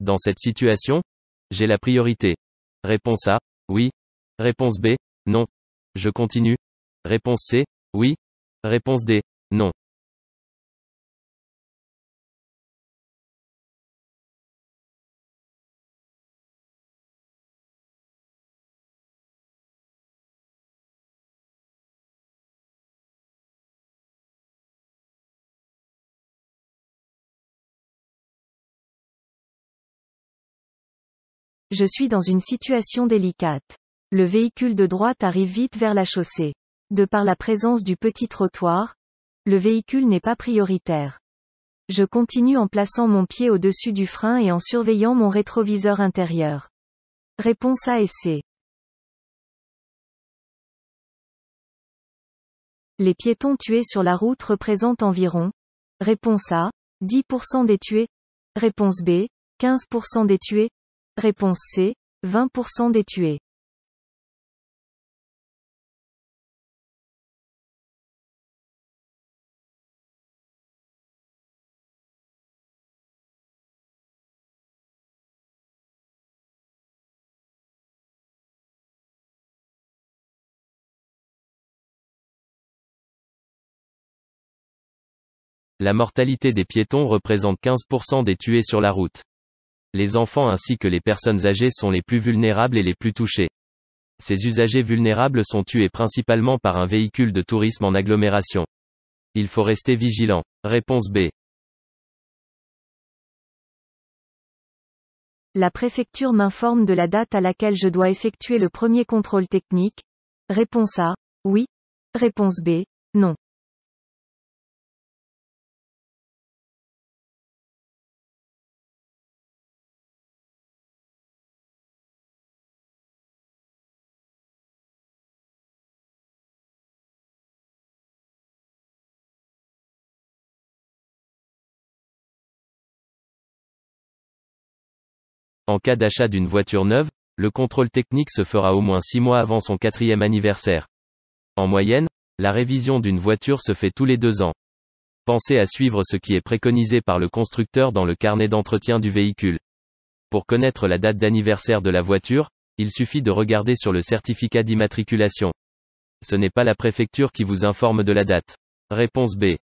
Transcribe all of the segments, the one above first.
Dans cette situation, j'ai la priorité. Réponse A, oui. Réponse B, non. Je continue. Réponse C, oui. Réponse D, non. Je suis dans une situation délicate. Le véhicule de droite arrive vite vers la chaussée. De par la présence du petit trottoir, le véhicule n'est pas prioritaire. Je continue en plaçant mon pied au-dessus du frein et en surveillant mon rétroviseur intérieur. Réponse A et C. Les piétons tués sur la route représentent environ. Réponse A, 10% des tués. Réponse B, 15% des tués. Réponse C, 20% des tués. La mortalité des piétons représente 15% des tués sur la route. Les enfants ainsi que les personnes âgées sont les plus vulnérables et les plus touchés. Ces usagers vulnérables sont tués principalement par un véhicule de tourisme en agglomération. Il faut rester vigilant. Réponse B. La préfecture m'informe de la date à laquelle je dois effectuer le premier contrôle technique. Réponse A, oui. Réponse B, non. En cas d'achat d'une voiture neuve, le contrôle technique se fera au moins 6 mois avant son 4e anniversaire. En moyenne, la révision d'une voiture se fait tous les 2 ans. Pensez à suivre ce qui est préconisé par le constructeur dans le carnet d'entretien du véhicule. Pour connaître la date d'anniversaire de la voiture, il suffit de regarder sur le certificat d'immatriculation. Ce n'est pas la préfecture qui vous informe de la date. Réponse B.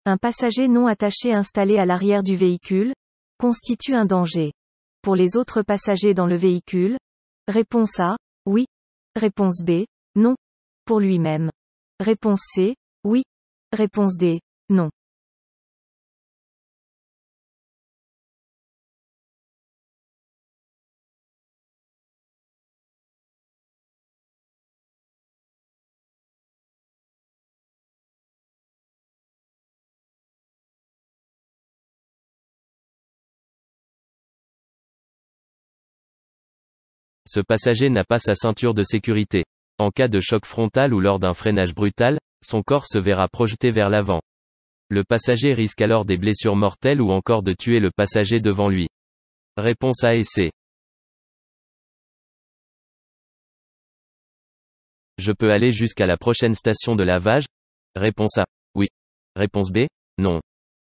Un passager non attaché installé à l'arrière du véhicule constitue un danger. Pour les autres passagers dans le véhicule, réponse A, oui. Réponse B, non. Pour lui-même. Réponse C, oui. Réponse D, non. Ce passager n'a pas sa ceinture de sécurité. En cas de choc frontal ou lors d'un freinage brutal, son corps se verra projeté vers l'avant. Le passager risque alors des blessures mortelles ou encore de tuer le passager devant lui. Réponse A et C. Je peux aller jusqu'à la prochaine station de lavage? Réponse A. Oui. Réponse B. Non.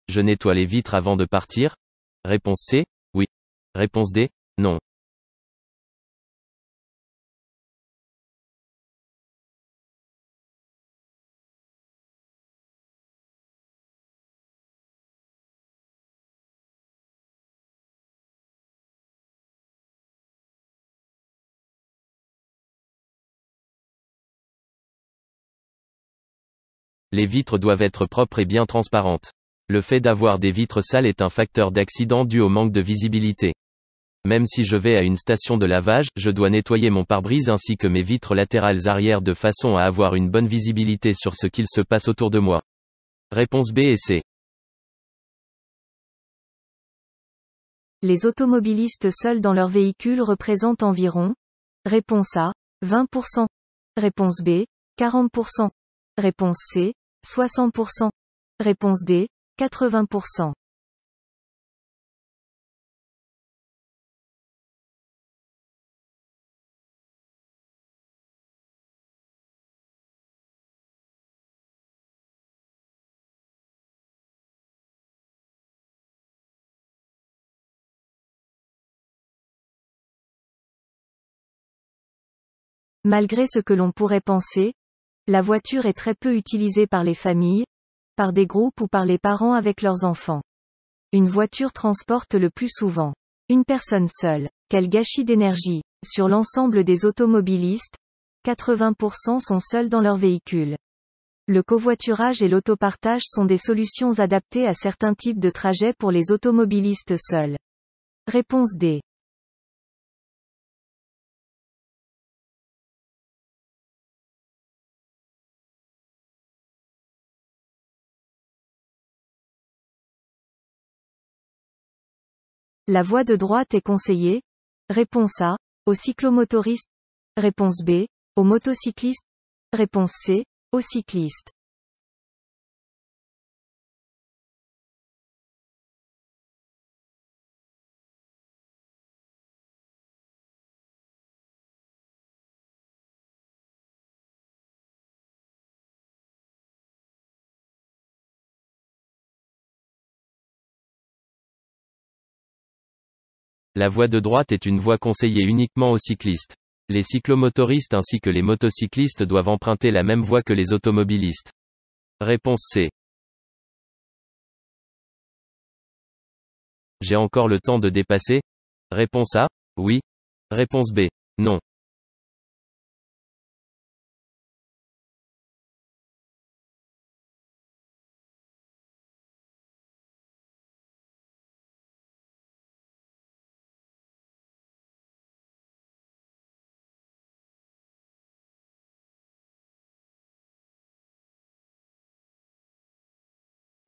Je nettoie les vitres avant de partir? Réponse C. Oui. Réponse D. Non. Les vitres doivent être propres et bien transparentes. Le fait d'avoir des vitres sales est un facteur d'accident dû au manque de visibilité. Même si je vais à une station de lavage, je dois nettoyer mon pare-brise ainsi que mes vitres latérales arrière de façon à avoir une bonne visibilité sur ce qu'il se passe autour de moi. Réponse B et C. Les automobilistes seuls dans leur véhicule représentent environ. Réponse A, 20%. Réponse B, 40%. Réponse C, 60%. Réponse D, 80%. Malgré ce que l'on pourrait penser, la voiture est très peu utilisée par les familles, par des groupes ou par les parents avec leurs enfants. Une voiture transporte le plus souvent une personne seule. Quel gâchis d'énergie. Sur l'ensemble des automobilistes, 80% sont seuls dans leur véhicule. Le covoiturage et l'autopartage sont des solutions adaptées à certains types de trajets pour les automobilistes seuls. Réponse D. La voie de droite est conseillée. Réponse A. Aux cyclomotoristes. Réponse B. Aux motocyclistes. Réponse C. Aux cyclistes. La voie de droite est une voie conseillée uniquement aux cyclistes. Les cyclomotoristes ainsi que les motocyclistes doivent emprunter la même voie que les automobilistes. Réponse C. J'ai encore le temps de dépasser? Réponse A. Oui. Réponse B. Non.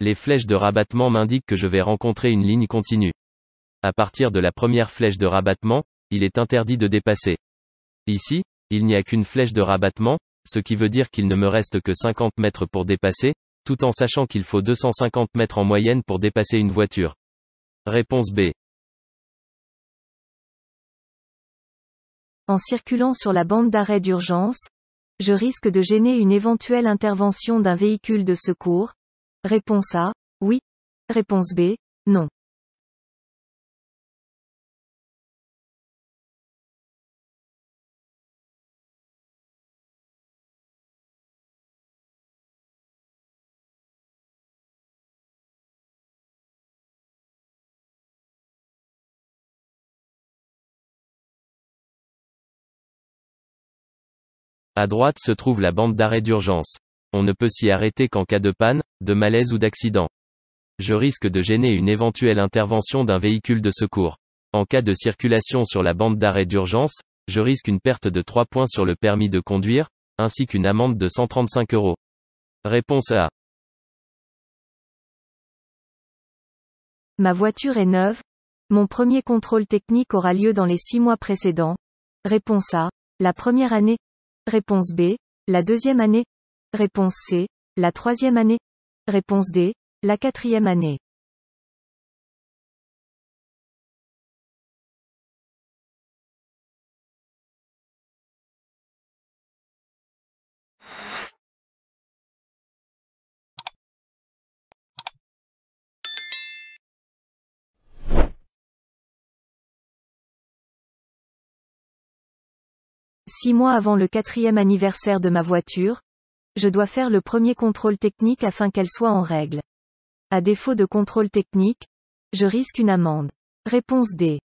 Les flèches de rabattement m'indiquent que je vais rencontrer une ligne continue. À partir de la première flèche de rabattement, il est interdit de dépasser. Ici, il n'y a qu'une flèche de rabattement, ce qui veut dire qu'il ne me reste que 50 mètres pour dépasser, tout en sachant qu'il faut 250 mètres en moyenne pour dépasser une voiture. Réponse B. En circulant sur la bande d'arrêt d'urgence, je risque de gêner une éventuelle intervention d'un véhicule de secours. Réponse A. Oui. Réponse B. Non. À droite se trouve la bande d'arrêt d'urgence. On ne peut s'y arrêter qu'en cas de panne, de malaise ou d'accident. Je risque de gêner une éventuelle intervention d'un véhicule de secours. En cas de circulation sur la bande d'arrêt d'urgence, je risque une perte de 3 points sur le permis de conduire, ainsi qu'une amende de 135 €. Réponse A. Ma voiture est neuve. Mon premier contrôle technique aura lieu dans les 6 mois précédents. Réponse A. La première année. Réponse B. La deuxième année. Réponse C. La troisième année. Réponse D. La quatrième année. Six mois avant le 4e anniversaire de ma voiture, je dois faire le premier contrôle technique afin qu'elle soit en règle. À défaut de contrôle technique, je risque une amende. Réponse D.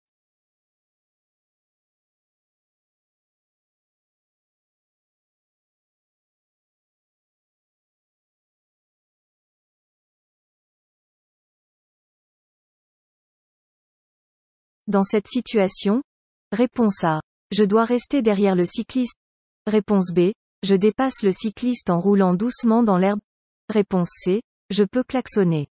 Dans cette situation, réponse A. Je dois rester derrière le cycliste. Réponse B. Je dépasse le cycliste en roulant doucement dans l'herbe. Réponse C. Je peux klaxonner.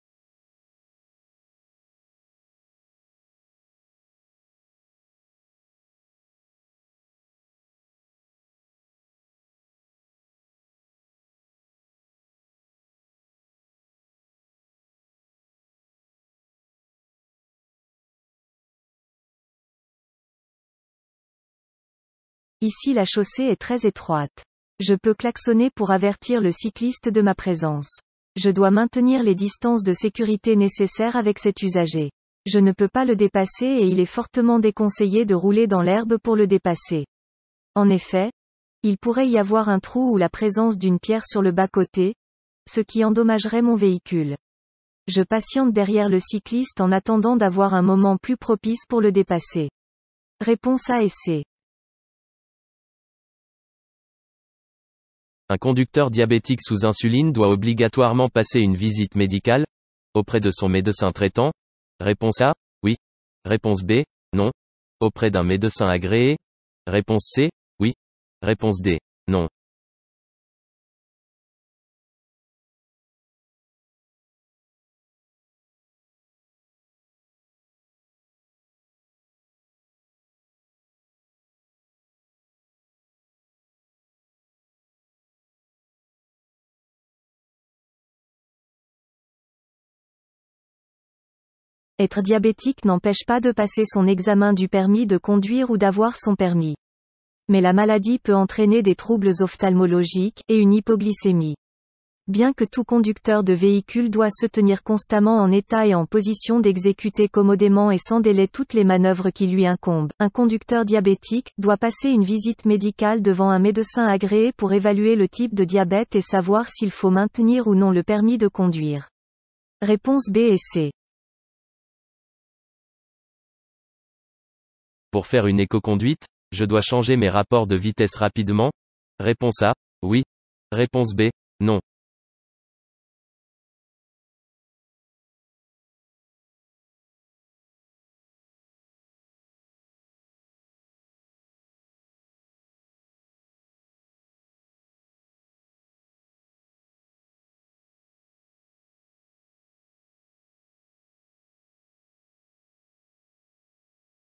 Ici la chaussée est très étroite. Je peux klaxonner pour avertir le cycliste de ma présence. Je dois maintenir les distances de sécurité nécessaires avec cet usager. Je ne peux pas le dépasser et il est fortement déconseillé de rouler dans l'herbe pour le dépasser. En effet, Il pourrait y avoir un trou ou la présence d'une pierre sur le bas-côté, ce qui endommagerait mon véhicule. Je patiente derrière le cycliste en attendant d'avoir un moment plus propice pour le dépasser. Réponse A et C. Un conducteur diabétique sous insuline doit obligatoirement passer une visite médicale auprès de son médecin traitant. Réponse A, oui. Réponse B, non. Auprès d'un médecin agréé. Réponse C, oui. Réponse D, non. Être diabétique n'empêche pas de passer son examen du permis de conduire ou d'avoir son permis. Mais la maladie peut entraîner des troubles ophtalmologiques et une hypoglycémie. Bien que tout conducteur de véhicule doit se tenir constamment en état et en position d'exécuter commodément et sans délai toutes les manœuvres qui lui incombent, un conducteur diabétique doit passer une visite médicale devant un médecin agréé pour évaluer le type de diabète et savoir s'il faut maintenir ou non le permis de conduire. Réponse B et C. Pour faire une éco-conduite, je dois changer mes rapports de vitesse rapidement. Réponse A, oui. Réponse B, non.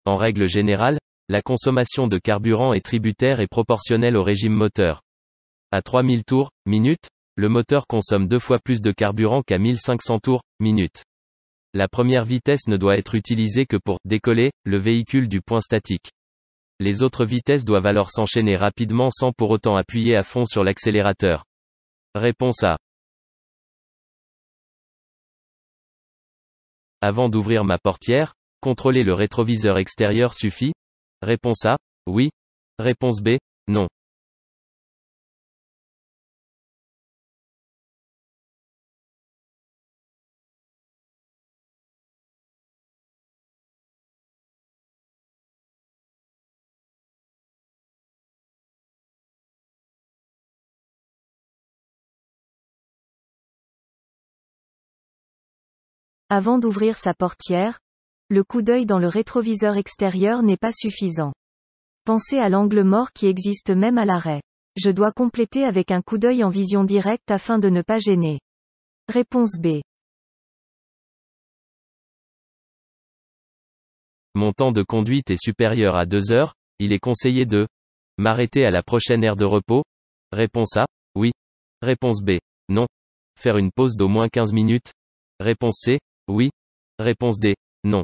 En règle générale, la consommation de carburant est tributaire et proportionnelle au régime moteur. À 3000 tours, minute, le moteur consomme 2 fois plus de carburant qu'à 1500 tours, minute. La première vitesse ne doit être utilisée que pour décoller le véhicule du point statique. Les autres vitesses doivent alors s'enchaîner rapidement sans pour autant appuyer à fond sur l'accélérateur. Réponse A. Avant d'ouvrir ma portière, contrôler le rétroviseur extérieur suffit? Réponse A, oui. Réponse B, non. Avant d'ouvrir sa portière, le coup d'œil dans le rétroviseur extérieur n'est pas suffisant. Pensez à l'angle mort qui existe même à l'arrêt. Je dois compléter avec un coup d'œil en vision directe afin de ne pas gêner. Réponse B. Mon temps de conduite est supérieur à 2 heures, il est conseillé de m'arrêter à la prochaine aire de repos? Réponse A, oui. Réponse B, non. Faire une pause d'au moins 15 minutes? Réponse C, oui. Réponse D, non.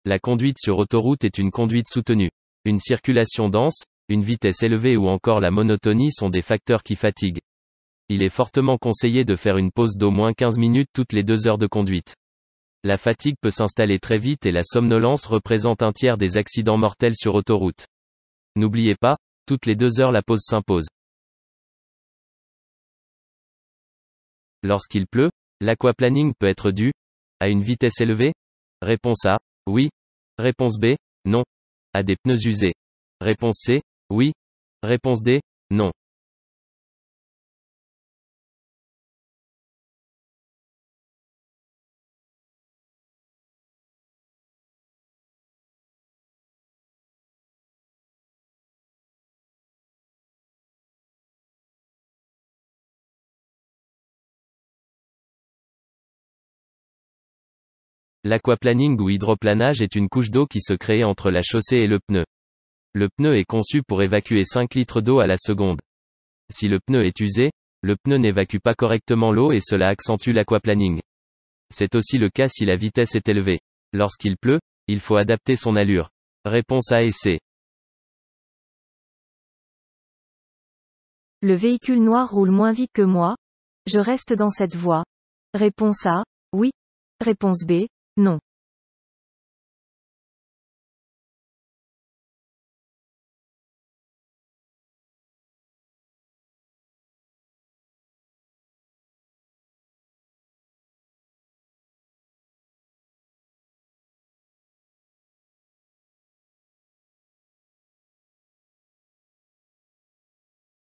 La conduite sur autoroute est une conduite soutenue. Une circulation dense, une vitesse élevée ou encore la monotonie sont des facteurs qui fatiguent. Il est fortement conseillé de faire une pause d'au moins 15 minutes toutes les 2 heures de conduite. La fatigue peut s'installer très vite et la somnolence représente un tiers des accidents mortels sur autoroute. N'oubliez pas, toutes les 2 heures la pause s'impose. Lorsqu'il pleut, l'aquaplaning peut être dû à une vitesse élevée? Réponse A, oui. Réponse B, non. À des pneus usés. Réponse C, oui. Réponse D, non. L'aquaplaning ou hydroplanage est une couche d'eau qui se crée entre la chaussée et le pneu. Le pneu est conçu pour évacuer 5 litres d'eau à la seconde. Si le pneu est usé, le pneu n'évacue pas correctement l'eau et cela accentue l'aquaplaning. C'est aussi le cas si la vitesse est élevée. Lorsqu'il pleut, il faut adapter son allure. Réponse A et C. Le véhicule noir roule moins vite que moi. Je reste dans cette voie. Réponse A, oui. Réponse B, non.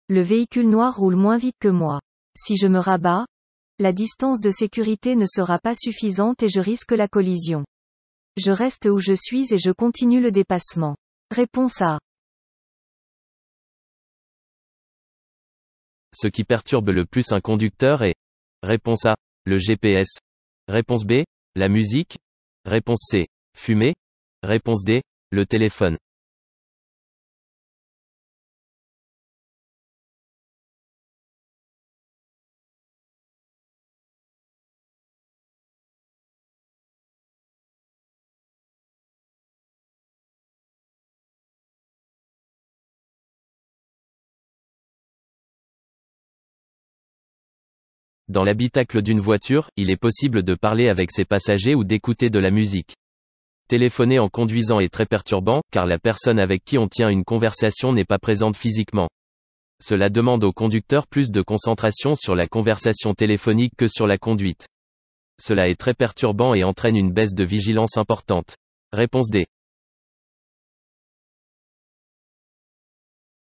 Le véhicule noir roule moins vite que moi. Si je me rabats, la distance de sécurité ne sera pas suffisante et je risque la collision. Je reste où je suis et je continue le dépassement. Réponse A. Ce qui perturbe le plus un conducteur est. Réponse A, le GPS. Réponse B, la musique. Réponse C, fumer. Réponse D, le téléphone. Dans l'habitacle d'une voiture, il est possible de parler avec ses passagers ou d'écouter de la musique. Téléphoner en conduisant est très perturbant, car la personne avec qui on tient une conversation n'est pas présente physiquement. Cela demande au conducteur plus de concentration sur la conversation téléphonique que sur la conduite. Cela est très perturbant et entraîne une baisse de vigilance importante. Réponse D.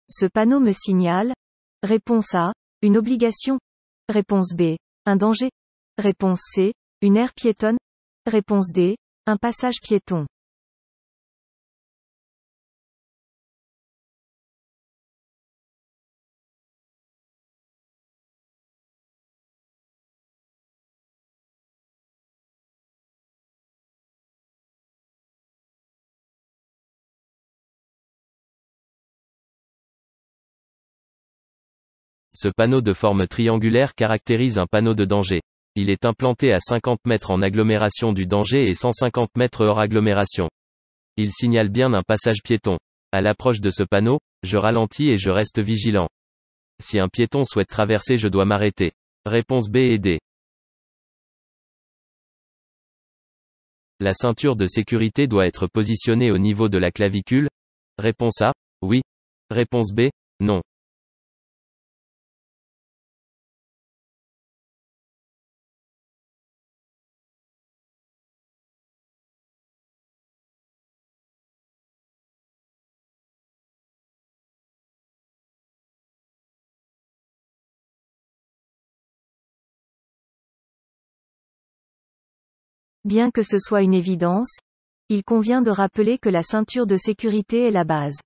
Ce panneau me signale. Réponse A, une obligation. Réponse B, un danger. Réponse C, une aire piétonne. Réponse D, un passage piéton. Ce panneau de forme triangulaire caractérise un panneau de danger. Il est implanté à 50 mètres en agglomération du danger et 150 mètres hors agglomération. Il signale bien un passage piéton. À l'approche de ce panneau, je ralentis et je reste vigilant. Si un piéton souhaite traverser, je dois m'arrêter. Réponse B et D. La ceinture de sécurité doit être positionnée au niveau de la clavicule. Réponse A, oui. Réponse B, non. Bien que ce soit une évidence, il convient de rappeler que la ceinture de sécurité est la base.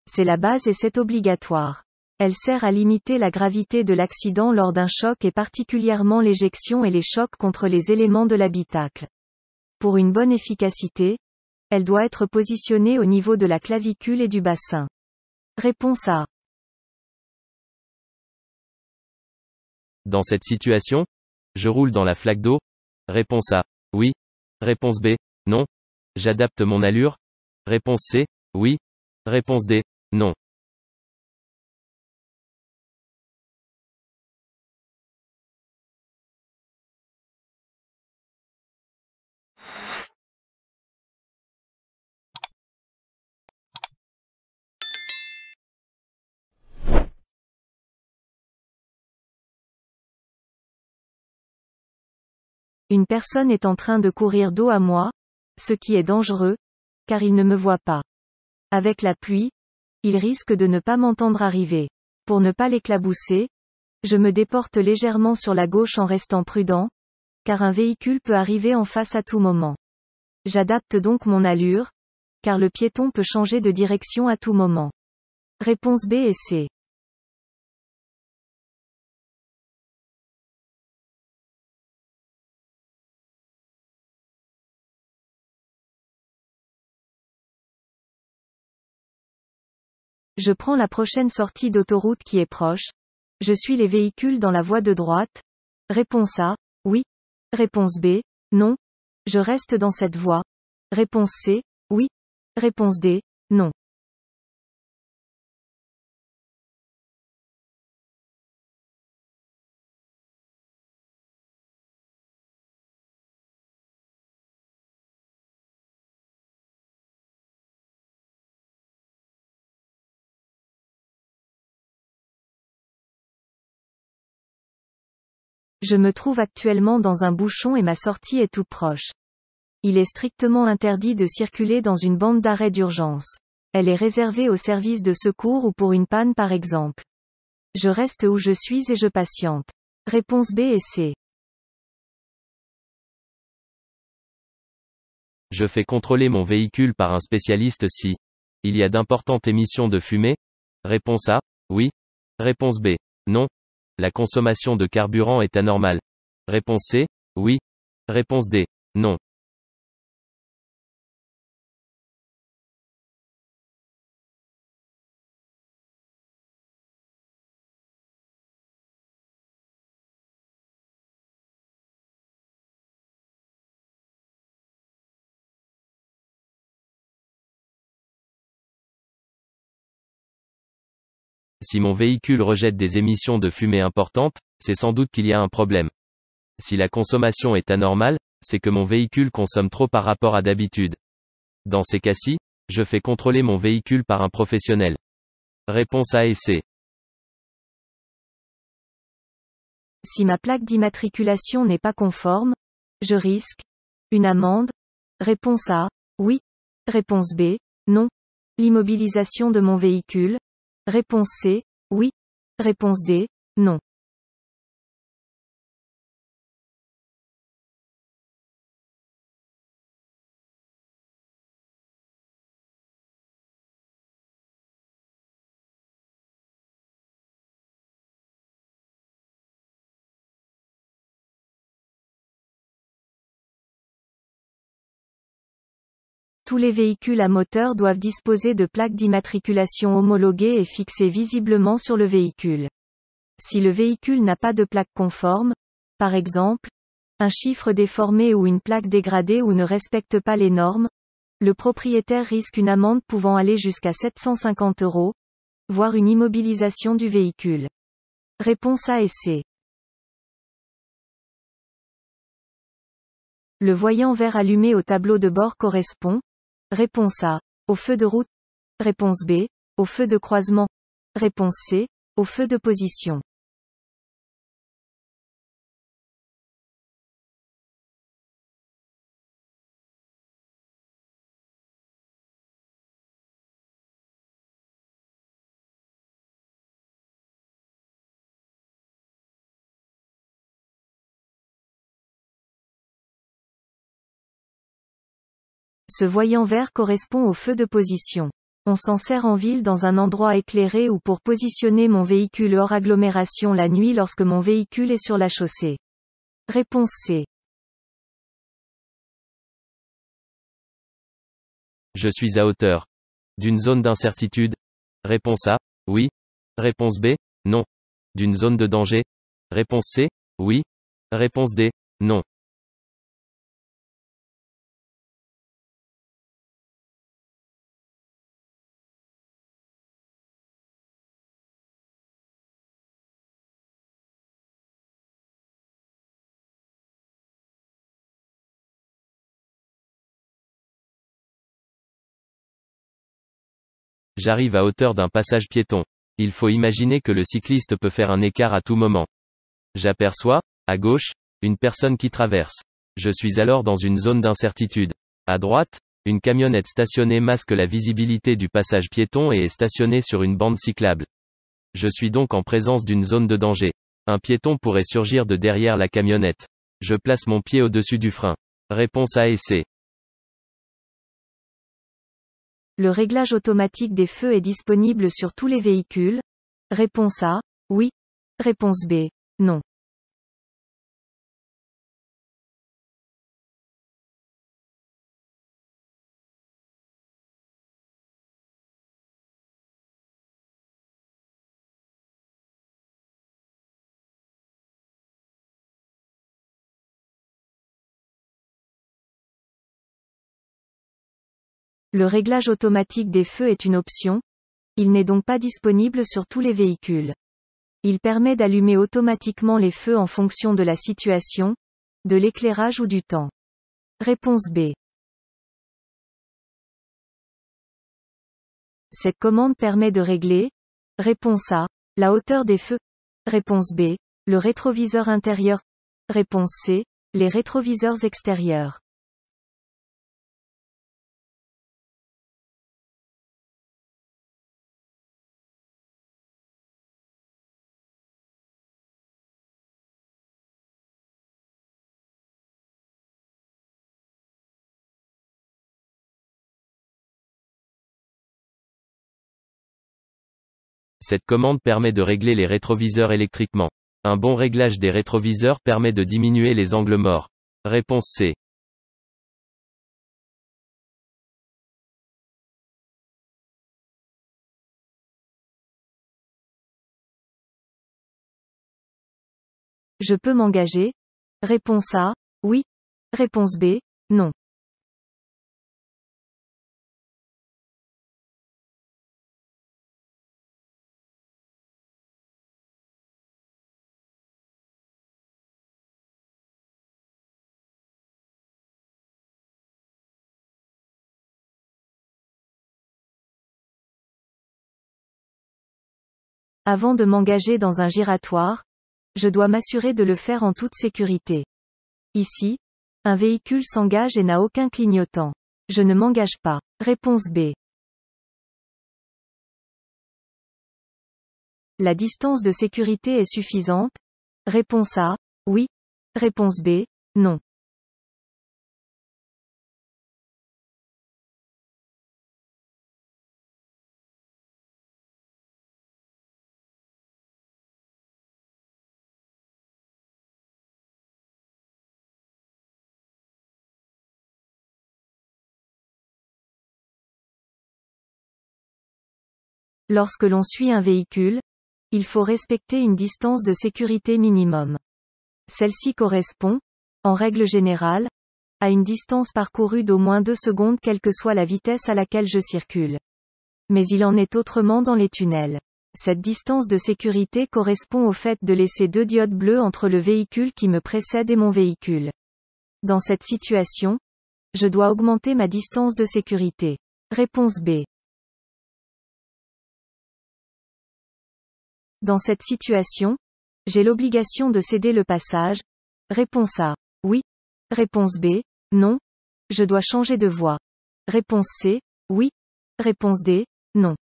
C'est la base et c'est obligatoire. Elle sert à limiter la gravité de l'accident lors d'un choc et particulièrement l'éjection et les chocs contre les éléments de l'habitacle. Pour une bonne efficacité, elle doit être positionnée au niveau de la clavicule et du bassin. Réponse A. Dans cette situation, je roule dans la flaque d'eau. Réponse A, oui. Réponse B, non. J'adapte mon allure. Réponse C, oui. Réponse D, non. Une personne est en train de courir dos à moi, ce qui est dangereux, car il ne me voit pas. Avec la pluie, il risque de ne pas m'entendre arriver. Pour ne pas l'éclabousser, je me déporte légèrement sur la gauche en restant prudent, car un véhicule peut arriver en face à tout moment. J'adapte donc mon allure, car le piéton peut changer de direction à tout moment. Réponse B et C. Je prends la prochaine sortie d'autoroute qui est proche. Je suis les véhicules dans la voie de droite. Réponse A, oui. Réponse B, non. Je reste dans cette voie. Réponse C, oui. Réponse D, non. Je me trouve actuellement dans un bouchon et ma sortie est toute proche. Il est strictement interdit de circuler dans une bande d'arrêt d'urgence. Elle est réservée aux services de secours ou pour une panne par exemple. Je reste où je suis et je patiente. Réponse B et C. Je fais contrôler mon véhicule par un spécialiste si il y a d'importantes émissions de fumée. Réponse A, oui. Réponse B, non. La consommation de carburant est anormale. Réponse C, oui. Réponse D, non. Si mon véhicule rejette des émissions de fumée importantes, c'est sans doute qu'il y a un problème. Si la consommation est anormale, c'est que mon véhicule consomme trop par rapport à d'habitude. Dans ces cas-ci, je fais contrôler mon véhicule par un professionnel. Réponse A et C. Si ma plaque d'immatriculation n'est pas conforme, je risque une amende. Réponse A, oui. Réponse B, non. L'immobilisation de mon véhicule. Réponse C, oui. Réponse D, non. Tous les véhicules à moteur doivent disposer de plaques d'immatriculation homologuées et fixées visiblement sur le véhicule. Si le véhicule n'a pas de plaque conforme, par exemple, un chiffre déformé ou une plaque dégradée ou ne respecte pas les normes, le propriétaire risque une amende pouvant aller jusqu'à 750 €, voire une immobilisation du véhicule. Réponse A et C. Le voyant vert allumé au tableau de bord correspond. Réponse A, au feu de route. Réponse B, au feu de croisement. Réponse C, au feu de position. Ce voyant vert correspond au feu de position. On s'en sert en ville dans un endroit éclairé ou pour positionner mon véhicule hors agglomération la nuit lorsque mon véhicule est sur la chaussée. Réponse C. Je suis à hauteur d'une zone d'incertitude. Réponse A, oui. Réponse B, non. D'une zone de danger. Réponse C, oui. Réponse D, non. J'arrive à hauteur d'un passage piéton. Il faut imaginer que le cycliste peut faire un écart à tout moment. J'aperçois, à gauche, une personne qui traverse. Je suis alors dans une zone d'incertitude. À droite, une camionnette stationnée masque la visibilité du passage piéton et est stationnée sur une bande cyclable. Je suis donc en présence d'une zone de danger. Un piéton pourrait surgir de derrière la camionnette. Je place mon pied au-dessus du frein. Réponse A et C. Le réglage automatique des feux est disponible sur tous les véhicules. Réponse A, oui. Réponse B, non. Le réglage automatique des feux est une option. Il n'est donc pas disponible sur tous les véhicules. Il permet d'allumer automatiquement les feux en fonction de la situation, de l'éclairage ou du temps. Réponse B. Cette commande permet de régler. Réponse A. La hauteur des feux. Réponse B. Le rétroviseur intérieur. Réponse C. Les rétroviseurs extérieurs. Cette commande permet de régler les rétroviseurs électriquement. Un bon réglage des rétroviseurs permet de diminuer les angles morts. Réponse C. Je peux m'engager? Réponse A. Oui. Réponse B. Non. Avant de m'engager dans un giratoire, je dois m'assurer de le faire en toute sécurité. Ici, un véhicule s'engage et n'a aucun clignotant. Je ne m'engage pas. Réponse B. La distance de sécurité est suffisante? Réponse A. Oui. Réponse B. Non. Lorsque l'on suit un véhicule, il faut respecter une distance de sécurité minimum. Celle-ci correspond, en règle générale, à une distance parcourue d'au moins 2 secondes quelle que soit la vitesse à laquelle je circule. Mais il en est autrement dans les tunnels. Cette distance de sécurité correspond au fait de laisser 2 diodes bleues entre le véhicule qui me précède et mon véhicule. Dans cette situation, je dois augmenter ma distance de sécurité. Réponse B. Dans cette situation, j'ai l'obligation de céder le passage. Réponse A. Oui. Réponse B. Non. Je dois changer de voie. Réponse C. Oui. Réponse D. Non.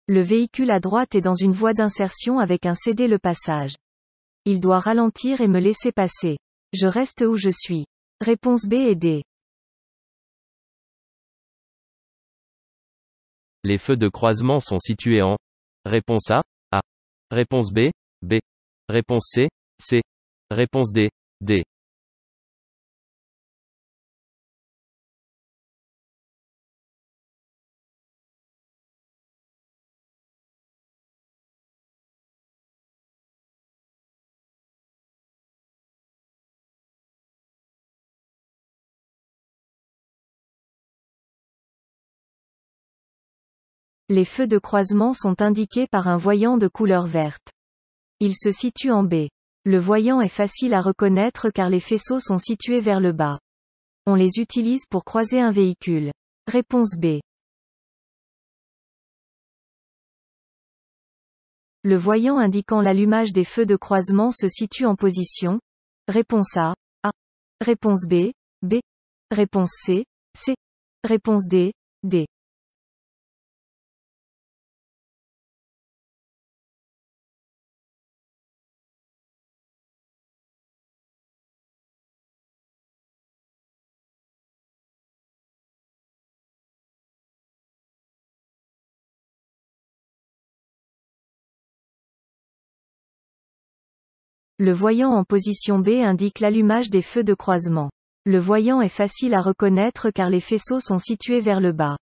Le véhicule à droite est dans une voie d'insertion avec un céder le passage. Il doit ralentir et me laisser passer. Je reste où je suis. Réponse B et D. Les feux de croisement sont situés en. Réponse A. A. Réponse B. B. Réponse C. C. Réponse D. D. Les feux de croisement sont indiqués par un voyant de couleur verte. Il se situe en B. Le voyant est facile à reconnaître car les faisceaux sont situés vers le bas. On les utilise pour croiser un véhicule. Réponse B. Le voyant indiquant l'allumage des feux de croisement se situe en position. Réponse A. A. Réponse B. B. Réponse C. C. Réponse D. D. Le voyant en position B indique l'allumage des feux de croisement. Le voyant est facile à reconnaître car les faisceaux sont situés vers le bas.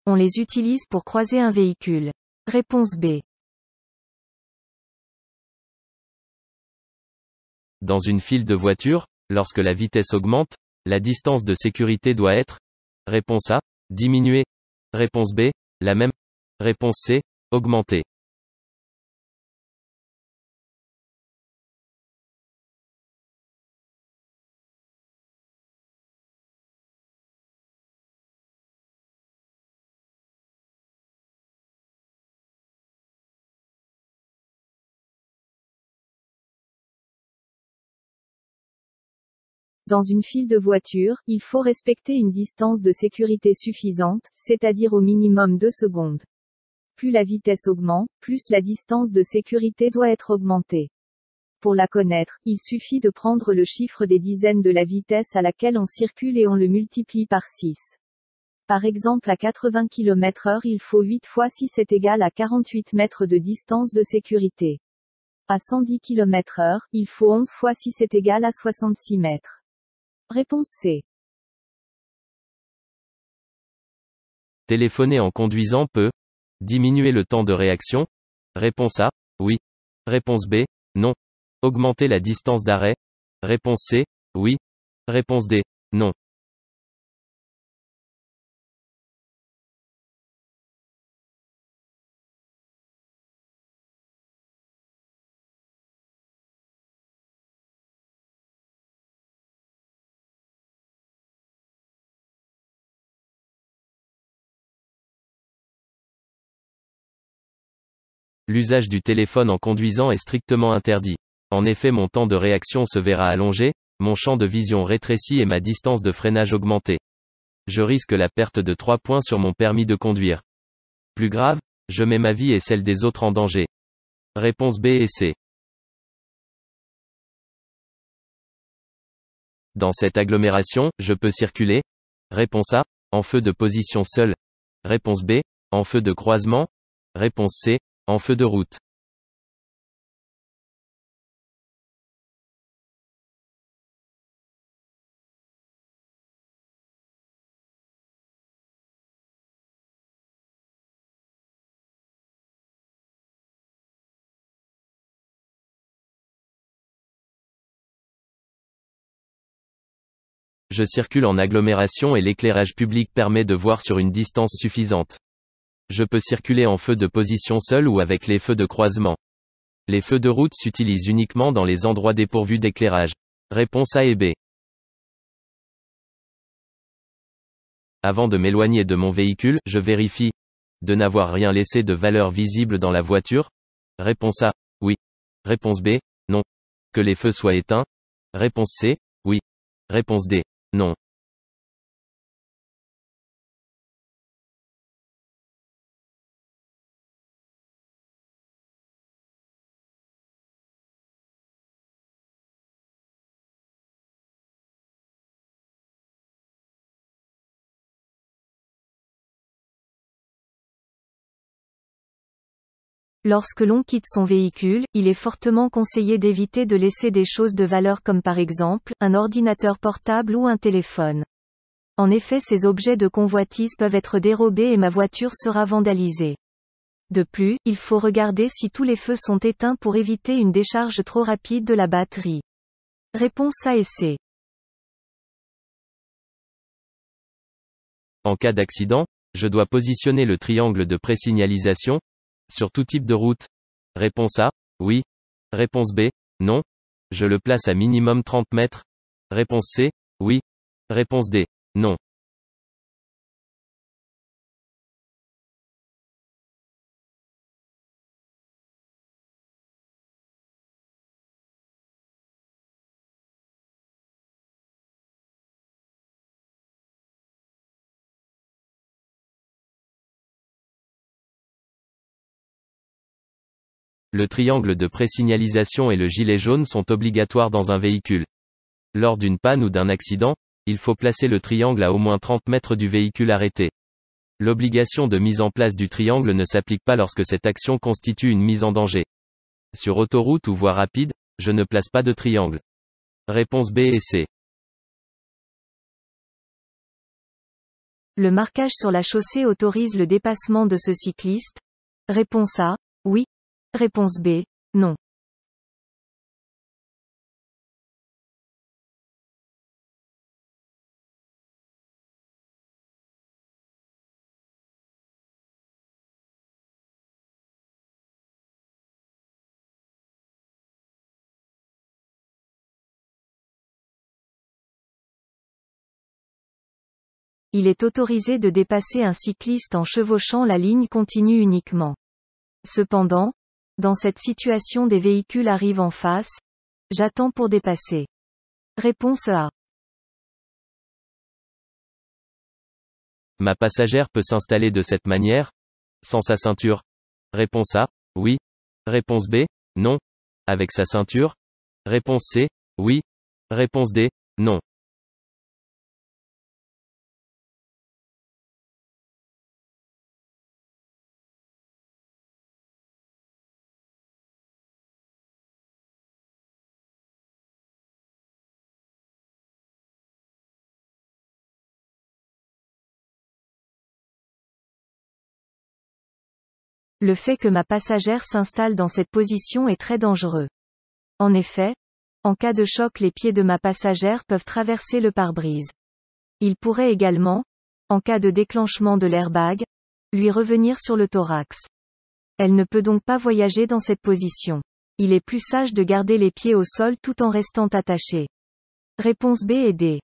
On les utilise pour croiser un véhicule. Réponse B. Dans une file de voitures, lorsque la vitesse augmente, la distance de sécurité doit être. Réponse A, diminuée. Réponse B, la même. Réponse C, augmentée. Dans une file de voitures, il faut respecter une distance de sécurité suffisante, c'est-à-dire au minimum 2 secondes. Plus la vitesse augmente, plus la distance de sécurité doit être augmentée. Pour la connaître, il suffit de prendre le chiffre des dizaines de la vitesse à laquelle on circule et on le multiplie par 6. Par exemple à 80 km/h il faut 8 fois 6 est égal à 48 mètres de distance de sécurité. À 110 km/h, il faut 11 fois 6 est égal à 66 mètres. Réponse C. Téléphoner en conduisant peut diminuer le temps de réaction. Réponse A, oui. Réponse B, non. Augmenter la distance d'arrêt. Réponse C, oui. Réponse D, non. L'usage du téléphone en conduisant est strictement interdit. En effet, mon temps de réaction se verra allongé, mon champ de vision rétréci et ma distance de freinage augmentée. Je risque la perte de 3 points sur mon permis de conduire. Plus grave, je mets ma vie et celle des autres en danger. Réponse B et C. Dans cette agglomération, je peux circuler. Réponse A, en feu de position seul. Réponse B, en feu de croisement. Réponse C, en feu de route. Je circule en agglomération et l'éclairage public permet de voir sur une distance suffisante. Je peux circuler en feu de position seul ou avec les feux de croisement. Les feux de route s'utilisent uniquement dans les endroits dépourvus d'éclairage. Réponse A et B. Avant de m'éloigner de mon véhicule, je vérifie de n'avoir rien laissé de valeur visible dans la voiture. Réponse A, oui. Réponse B, non. Que les feux soient éteints. Réponse C, oui. Réponse D, non. Lorsque l'on quitte son véhicule, il est fortement conseillé d'éviter de laisser des choses de valeur comme par exemple, un ordinateur portable ou un téléphone. En effet, ces objets de convoitise peuvent être dérobés et ma voiture sera vandalisée. De plus, il faut regarder si tous les feux sont éteints pour éviter une décharge trop rapide de la batterie. Réponse A et C. En cas d'accident, je dois positionner le triangle de présignalisation sur tout type de route. Réponse A, oui. Réponse B, non. Je le place à minimum 30 mètres. Réponse C, oui. Réponse D, non. Le triangle de présignalisation et le gilet jaune sont obligatoires dans un véhicule. Lors d'une panne ou d'un accident, il faut placer le triangle à au moins 30 mètres du véhicule arrêté. L'obligation de mise en place du triangle ne s'applique pas lorsque cette action constitue une mise en danger. Sur autoroute ou voie rapide, Je ne place pas de triangle. Réponse B et C. Le marquage sur la chaussée autorise le dépassement de ce cycliste? Réponse A, oui. Réponse B, non. Il est autorisé de dépasser un cycliste en chevauchant la ligne continue uniquement. Cependant, dans cette situation des véhicules arrivent en face, j'attends pour dépasser. Réponse A. Ma passagère peut s'installer de cette manière? Sans sa ceinture? Réponse A, oui. Réponse B, non. Avec sa ceinture? Réponse C, oui. Réponse D, non. Le fait que ma passagère s'installe dans cette position est très dangereux. En effet, en cas de choc, les pieds de ma passagère peuvent traverser le pare-brise. Il pourrait également, en cas de déclenchement de l'airbag, lui revenir sur le thorax. Elle ne peut donc pas voyager dans cette position. Il est plus sage de garder les pieds au sol tout en restant attachés. Réponse B et D.